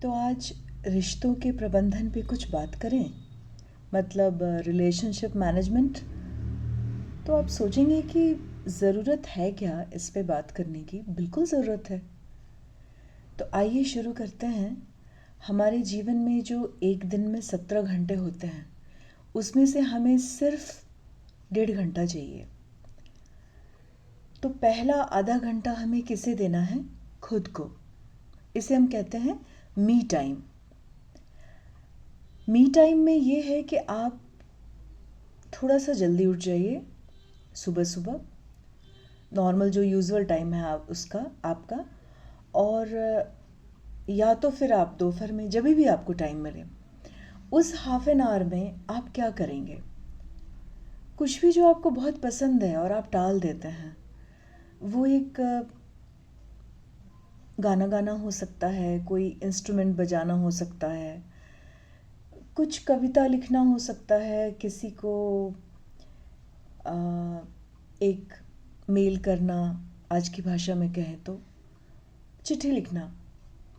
तो आज रिश्तों के प्रबंधन पे कुछ बात करें, मतलब रिलेशनशिप मैनेजमेंट। तो आप सोचेंगे कि ज़रूरत है क्या इस पे बात करने की। बिल्कुल ज़रूरत है। तो आइए शुरू करते हैं। हमारे जीवन में जो एक दिन में 17 घंटे होते हैं उसमें से हमें सिर्फ 1.5 घंटा चाहिए। तो पहला आधा घंटा हमें किसे देना है? खुद को। इसे हम कहते हैं मी टाइम। मी टाइम में ये है कि आप थोड़ा सा जल्दी उठ जाइए सुबह सुबह, नॉर्मल जो यूजुअल टाइम है आप उसका आपका, और या तो फिर आप दोपहर में जब भी आपको टाइम मिले उस हाफ एन आवर में आप क्या करेंगे? कुछ भी जो आपको बहुत पसंद है और आप टाल देते हैं, वो एक गाना गाना हो सकता है, कोई इंस्ट्रूमेंट बजाना हो सकता है, कुछ कविता लिखना हो सकता है, किसी को एक मेल करना, आज की भाषा में कहें तो चिट्ठी लिखना,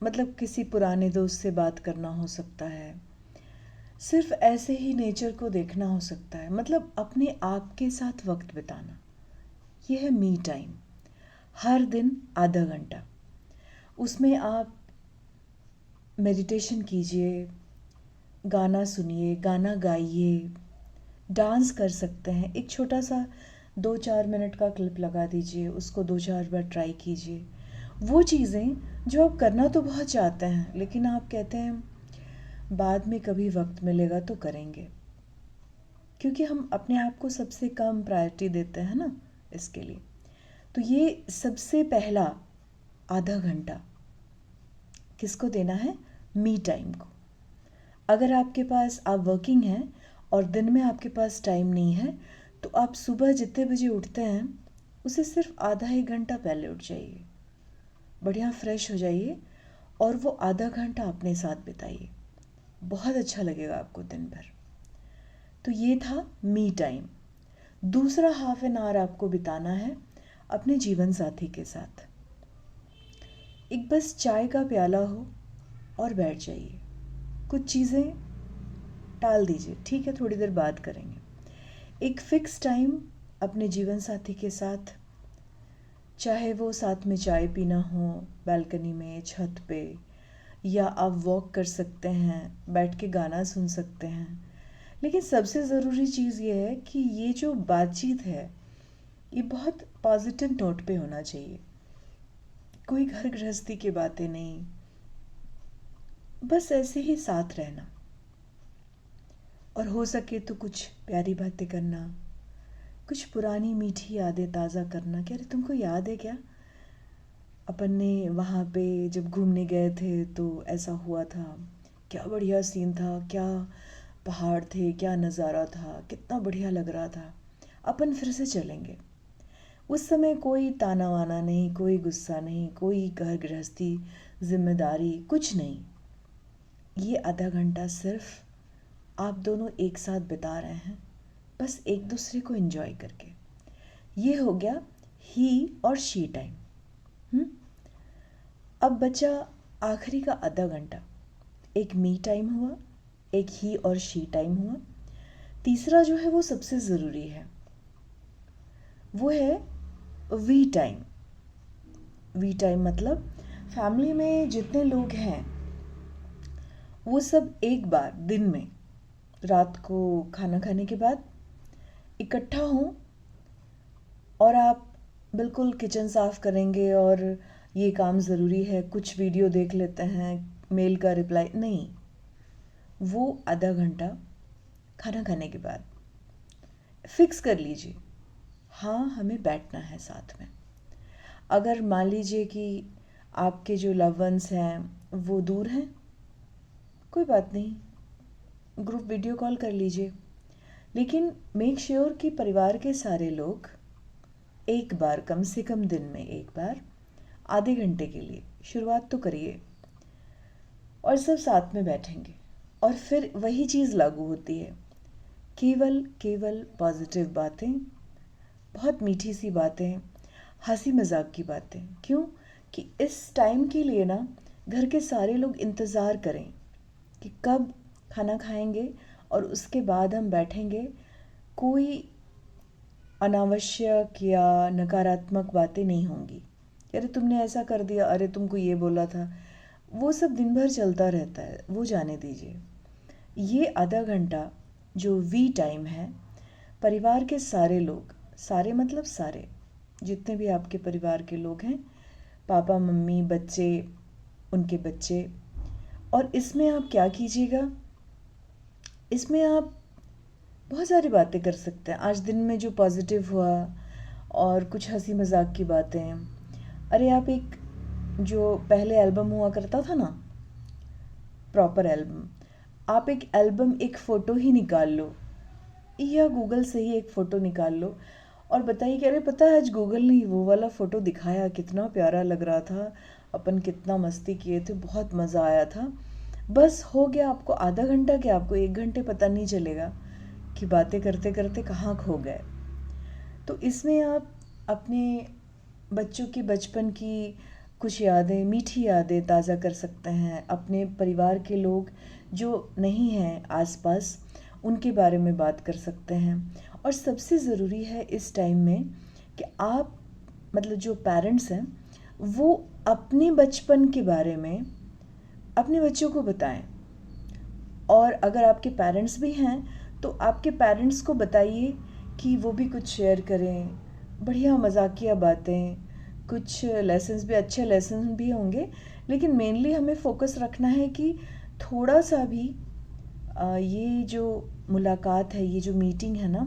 मतलब किसी पुराने दोस्त से बात करना हो सकता है, सिर्फ ऐसे ही नेचर को देखना हो सकता है, मतलब अपने आप के साथ वक्त बिताना। यह है मी टाइम। हर दिन आधा घंटा उसमें आप मेडिटेशन कीजिए, गाना सुनिए, गाना गाइए, डांस कर सकते हैं। एक छोटा सा 2-4 मिनट का क्लिप लगा दीजिए, उसको 2-4 बार ट्राई कीजिए। वो चीज़ें जो आप करना तो बहुत चाहते हैं लेकिन आप कहते हैं बाद में कभी वक्त मिलेगा तो करेंगे, क्योंकि हम अपने आप को सबसे कम प्रायोरिटी देते हैं ना इसके लिए। तो ये सबसे पहला आधा घंटा किसको देना है? मी टाइम को। अगर आपके पास आप वर्किंग हैं और दिन में आपके पास टाइम नहीं है तो आप सुबह जितने बजे उठते हैं उसे सिर्फ आधा 1 घंटा पहले उठ जाइए, बढ़िया फ्रेश हो जाइए और वो आधा घंटा अपने साथ बिताइए। बहुत अच्छा लगेगा आपको दिन भर। तो ये था मी टाइम। दूसरा हाफ एन आवर आपको बिताना है अपने जीवन साथी के साथ। एक बस चाय का प्याला हो और बैठ जाइए, कुछ चीज़ें टाल दीजिए, ठीक है थोड़ी देर बात करेंगे। एक फिक्स टाइम अपने जीवन साथी के साथ, चाहे वो साथ में चाय पीना हो बालकनी में, छत पे, या आप वॉक कर सकते हैं, बैठ के गाना सुन सकते हैं। लेकिन सबसे ज़रूरी चीज़ ये है कि ये जो बातचीत है ये बहुत पॉजिटिव नोट पे होना चाहिए। कोई घर गृहस्थी की बातें नहीं, बस ऐसे ही साथ रहना, और हो सके तो कुछ प्यारी बातें करना, कुछ पुरानी मीठी यादें ताज़ा करना। क्या अरे तुमको याद है क्या अपन ने वहाँ पे जब घूमने गए थे तो ऐसा हुआ था, क्या बढ़िया सीन था, क्या पहाड़ थे, क्या नज़ारा था, कितना बढ़िया लग रहा था, अपन फिर से चलेंगे। उस समय कोई ताना वाना नहीं, कोई गुस्सा नहीं, कोई घर गृहस्थी जिम्मेदारी कुछ नहीं। ये आधा घंटा सिर्फ आप दोनों एक साथ बिता रहे हैं, बस एक दूसरे को एंजॉय करके। ये हो गया ही और शी टाइम। अब बचा आखिरी का आधा घंटा। एक मी टाइम हुआ, एक ही और शी टाइम हुआ, तीसरा जो है वो सबसे ज़रूरी है, वो है वी टाइम। वी टाइम मतलब फैमिली में जितने लोग हैं वो सब एक बार दिन में रात को खाना खाने के बाद इकट्ठा हों, और आप बिल्कुल किचन साफ़ करेंगे और ये काम ज़रूरी है, कुछ वीडियो देख लेते हैं, मेल का रिप्लाई नहीं। वो आधा घंटा खाना खाने के बाद फिक्स कर लीजिए, हाँ हमें बैठना है साथ में। अगर मान लीजिए कि आपके जो लव वंस हैं वो दूर हैं, कोई बात नहीं, ग्रुप वीडियो कॉल कर लीजिए, लेकिन मेक श्योर कि परिवार के सारे लोग एक बार, कम से कम दिन में एक बार, आधे घंटे के लिए शुरुआत तो करिए और सब साथ में बैठेंगे। और फिर वही चीज़ लागू होती है, केवल केवल पॉजिटिव बातें, बहुत मीठी सी बातें, हंसी मजाक की बातें। क्यों कि इस टाइम के लिए ना घर के सारे लोग इंतज़ार करें कि कब खाना खाएंगे और उसके बाद हम बैठेंगे, कोई अनावश्यक या नकारात्मक बातें नहीं होंगी। अरे तुमने ऐसा कर दिया, अरे तुमको ये बोला था, वो सब दिन भर चलता रहता है, वो जाने दीजिए। ये आधा घंटा जो वी टाइम है, परिवार के सारे लोग, सारे मतलब सारे, जितने भी आपके परिवार के लोग हैं, पापा मम्मी बच्चे, उनके बच्चे, और इसमें आप क्या कीजिएगा, इसमें आप बहुत सारी बातें कर सकते हैं। आज दिन में जो पॉजिटिव हुआ और कुछ हंसी मजाक की बातें। अरे आप एक जो पहले एल्बम हुआ करता था ना, प्रॉपर एल्बम, आप एक एल्बम, एक फ़ोटो ही निकाल लो या गूगल से ही एक फ़ोटो निकाल लो और बताइए कि अरे पता है आज गूगल ने वो वाला फ़ोटो दिखाया, कितना प्यारा लग रहा था, अपन कितना मस्ती किए थे, बहुत मज़ा आया था। बस हो गया, आपको आधा घंटा क्या, आपको 1 घंटे पता नहीं चलेगा कि बातें करते करते कहाँ खो गए। तो इसमें आप अपने बच्चों की बचपन की कुछ यादें, मीठी यादें ताज़ा कर सकते हैं। अपने परिवार के लोग जो नहीं हैं आसपास, उनके बारे में बात कर सकते हैं। और सबसे ज़रूरी है इस टाइम में कि आप, मतलब जो पेरेंट्स हैं, वो अपने बचपन के बारे में अपने बच्चों को बताएं। और अगर आपके पेरेंट्स भी हैं तो आपके पेरेंट्स को बताइए कि वो भी कुछ शेयर करें, बढ़िया मजाकिया बातें, कुछ लेसन्स भी, अच्छे लेसन भी होंगे, लेकिन मेनली हमें फोकस रखना है कि थोड़ा सा भी ये जो मुलाकात है, ये जो मीटिंग है ना,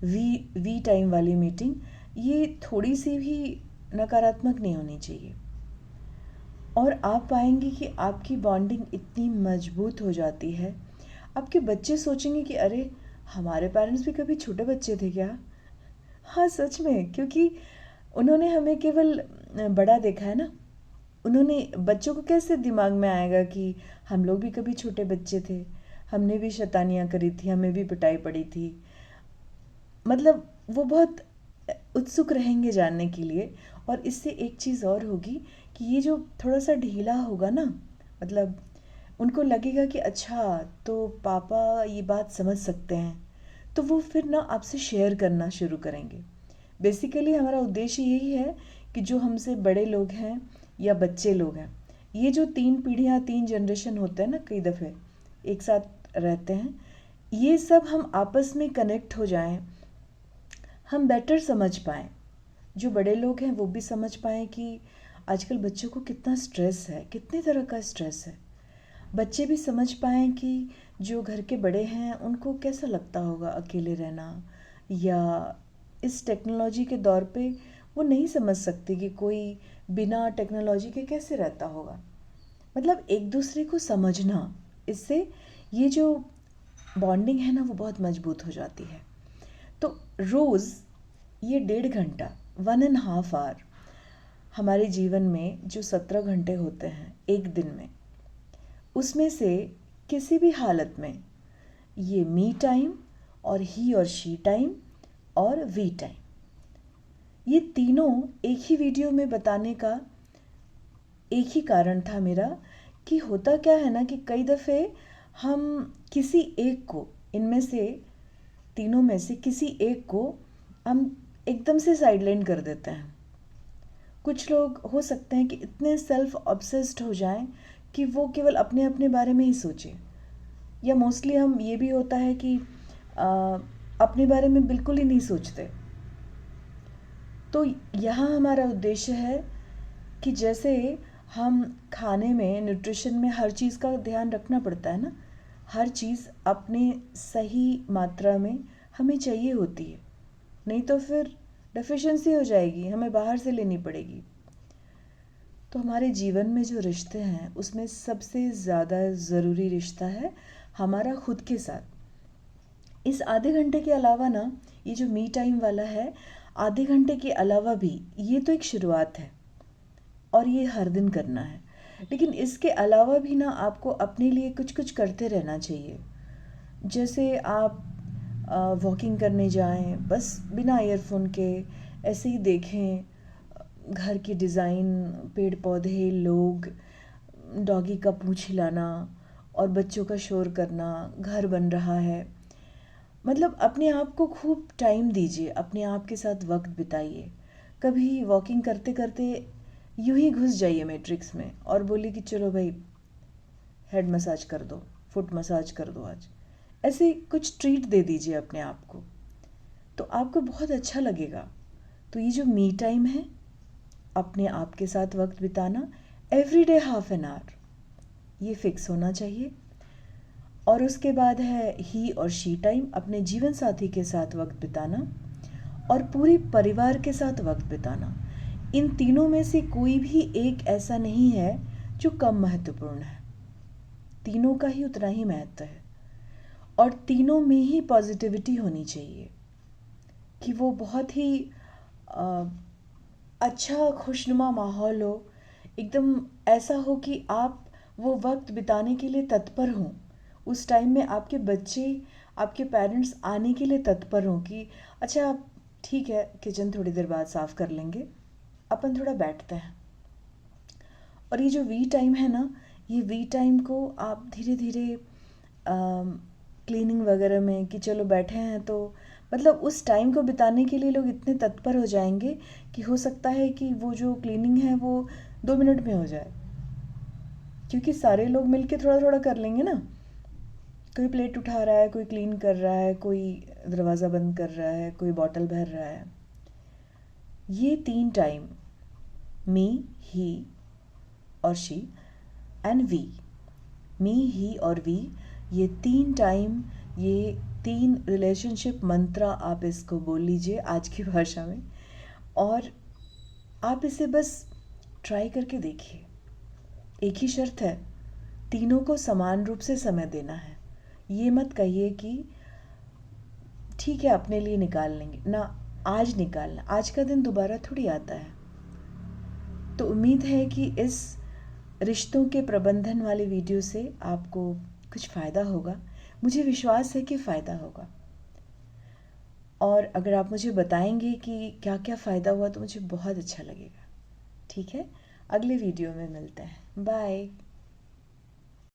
वी टाइम वाली मीटिंग, ये थोड़ी सी भी नकारात्मक नहीं होनी चाहिए। और आप पाएंगे कि आपकी बॉन्डिंग इतनी मजबूत हो जाती है, आपके बच्चे सोचेंगे कि अरे हमारे पेरेंट्स भी कभी छोटे बच्चे थे क्या। हाँ सच में, क्योंकि उन्होंने हमें केवल बड़ा देखा है ना। उन्होंने, बच्चों को कैसे दिमाग में आएगा कि हम लोग भी कभी छोटे बच्चे थे, हमने भी शैतानियाँ करी थी, हमें भी पिटाई पड़ी थी। मतलब वो बहुत उत्सुक रहेंगे जानने के लिए। और इससे एक चीज़ और होगी कि ये जो थोड़ा सा ढीला होगा ना, मतलब उनको लगेगा कि अच्छा तो पापा ये बात समझ सकते हैं, तो वो फिर ना आपसे शेयर करना शुरू करेंगे। बेसिकली हमारा उद्देश्य यही है कि जो हमसे बड़े लोग हैं या बच्चे लोग हैं, ये जो 3 पीढ़ियाँ, 3 जनरेशन होते हैं ना, कई दफ़े एक साथ रहते हैं, ये सब हम आपस में कनेक्ट हो जाएं, हम बेटर समझ पाएँ। जो बड़े लोग हैं वो भी समझ पाएँ कि आजकल बच्चों को कितना स्ट्रेस है, कितने तरह का स्ट्रेस है। बच्चे भी समझ पाएँ कि जो घर के बड़े हैं उनको कैसा लगता होगा अकेले रहना, या इस टेक्नोलॉजी के दौर पे वो नहीं समझ सकते कि कोई बिना टेक्नोलॉजी के कैसे रहता होगा। मतलब एक दूसरे को समझना, इससे ये जो बॉन्डिंग है ना वो बहुत मजबूत हो जाती है। तो रोज़ ये 1.5 घंटा, 1.5 आवर, हमारे जीवन में जो 17 घंटे होते हैं एक दिन में, उसमें से किसी भी हालत में ये मी टाइम और ही और शी टाइम और वी टाइम, ये तीनों एक ही वीडियो में बताने का एक ही कारण था मेरा कि होता क्या है ना कि कई दफ़े हम किसी एक को, इनमें से तीनों में से किसी एक को हम एकदम से साइडलाइन कर देते हैं। कुछ लोग हो सकते हैं कि इतने सेल्फ ऑब्सेस्ड हो जाएं कि वो केवल अपने अपने बारे में ही सोचें, या मोस्टली हम, ये भी होता है कि अपने बारे में बिल्कुल ही नहीं सोचते। तो यहाँ हमारा उद्देश्य है कि जैसे हम खाने में, न्यूट्रिशन में हर चीज़ का ध्यान रखना पड़ता है ना, हर चीज़ अपने सही मात्रा में हमें चाहिए होती है, नहीं तो फिर डेफिशिएंसी हो जाएगी, हमें बाहर से लेनी पड़ेगी। तो हमारे जीवन में जो रिश्ते हैं उसमें सबसे ज़्यादा ज़रूरी रिश्ता है हमारा खुद के साथ। इस आधे घंटे के अलावा ना, ये जो मी टाइम वाला है, आधे घंटे के अलावा भी ये तो एक शुरुआत है और ये हर दिन करना है, लेकिन इसके अलावा भी ना आपको अपने लिए कुछ कुछ करते रहना चाहिए। जैसे आप वॉकिंग करने जाएं, बस बिना ईयरफोन के ऐसे ही देखें घर की डिज़ाइन, पेड़ पौधे, लोग, डॉगी का पूंछ हिलाना और बच्चों का शोर करना, घर बन रहा है। मतलब अपने आप को खूब टाइम दीजिए, अपने आप के साथ वक्त बिताइए। कभी वॉकिंग करते करते यूं ही घुस जाइए मैट्रिक्स में और बोलिए कि चलो भाई हेड मसाज कर दो, फुट मसाज कर दो आज। ऐसे कुछ ट्रीट दे दीजिए अपने आप को, तो आपको बहुत अच्छा लगेगा। तो ये जो मी टाइम है, अपने आप के साथ वक्त बिताना, एवरीडे हाफ एन आवर, ये फिक्स होना चाहिए। और उसके बाद है ही और शी टाइम, अपने जीवन साथी के साथ वक्त बिताना और पूरे परिवार के साथ वक्त बिताना। इन तीनों में से कोई भी एक ऐसा नहीं है जो कम महत्वपूर्ण है, तीनों का ही उतना ही महत्व है। और तीनों में ही पॉजिटिविटी होनी चाहिए कि वो बहुत ही अच्छा खुशनुमा माहौल हो, एकदम ऐसा हो कि आप वो वक्त बिताने के लिए तत्पर हों। उस टाइम में आपके बच्चे, आपके पेरेंट्स आने के लिए तत्पर हों कि अच्छा ठीक है, किचन थोड़ी देर बाद साफ़ कर लेंगे, अपन थोड़ा बैठते हैं। और ये जो वी टाइम है ना, ये वी टाइम को आप धीरे धीरे क्लीनिंग वगैरह में कि चलो बैठे हैं, तो मतलब उस टाइम को बिताने के लिए लोग इतने तत्पर हो जाएंगे कि हो सकता है कि वो जो क्लीनिंग है वो 2 मिनट में हो जाए, क्योंकि सारे लोग मिलके थोड़ा थोड़ा कर लेंगे ना। कोई प्लेट उठा रहा है, कोई क्लीन कर रहा है, कोई दरवाज़ा बंद कर रहा है, कोई बॉटल भर रहा है। ये 3 टाइम, मी, ही और शी एंड वी, मी, ही और वी, ये 3 टाइम, ये 3 रिलेशनशिप मंत्रा, आप इसको बोल लीजिए आज की भाषा में। और आप इसे बस ट्राई करके देखिए। एक ही शर्त है, तीनों को समान रूप से समय देना है। ये मत कहिए कि ठीक है अपने लिए निकाल लेंगे ना, आज निकालना, आज का दिन दोबारा थोड़ी आता है। तो उम्मीद है कि इस रिश्तों के प्रबंधन वाली वीडियो से आपको कुछ फ़ायदा होगा। मुझे विश्वास है कि फ़ायदा होगा। और अगर आप मुझे बताएंगे कि क्या क्या फ़ायदा हुआ तो मुझे बहुत अच्छा लगेगा। ठीक है, अगले वीडियो में मिलते हैं। बाय।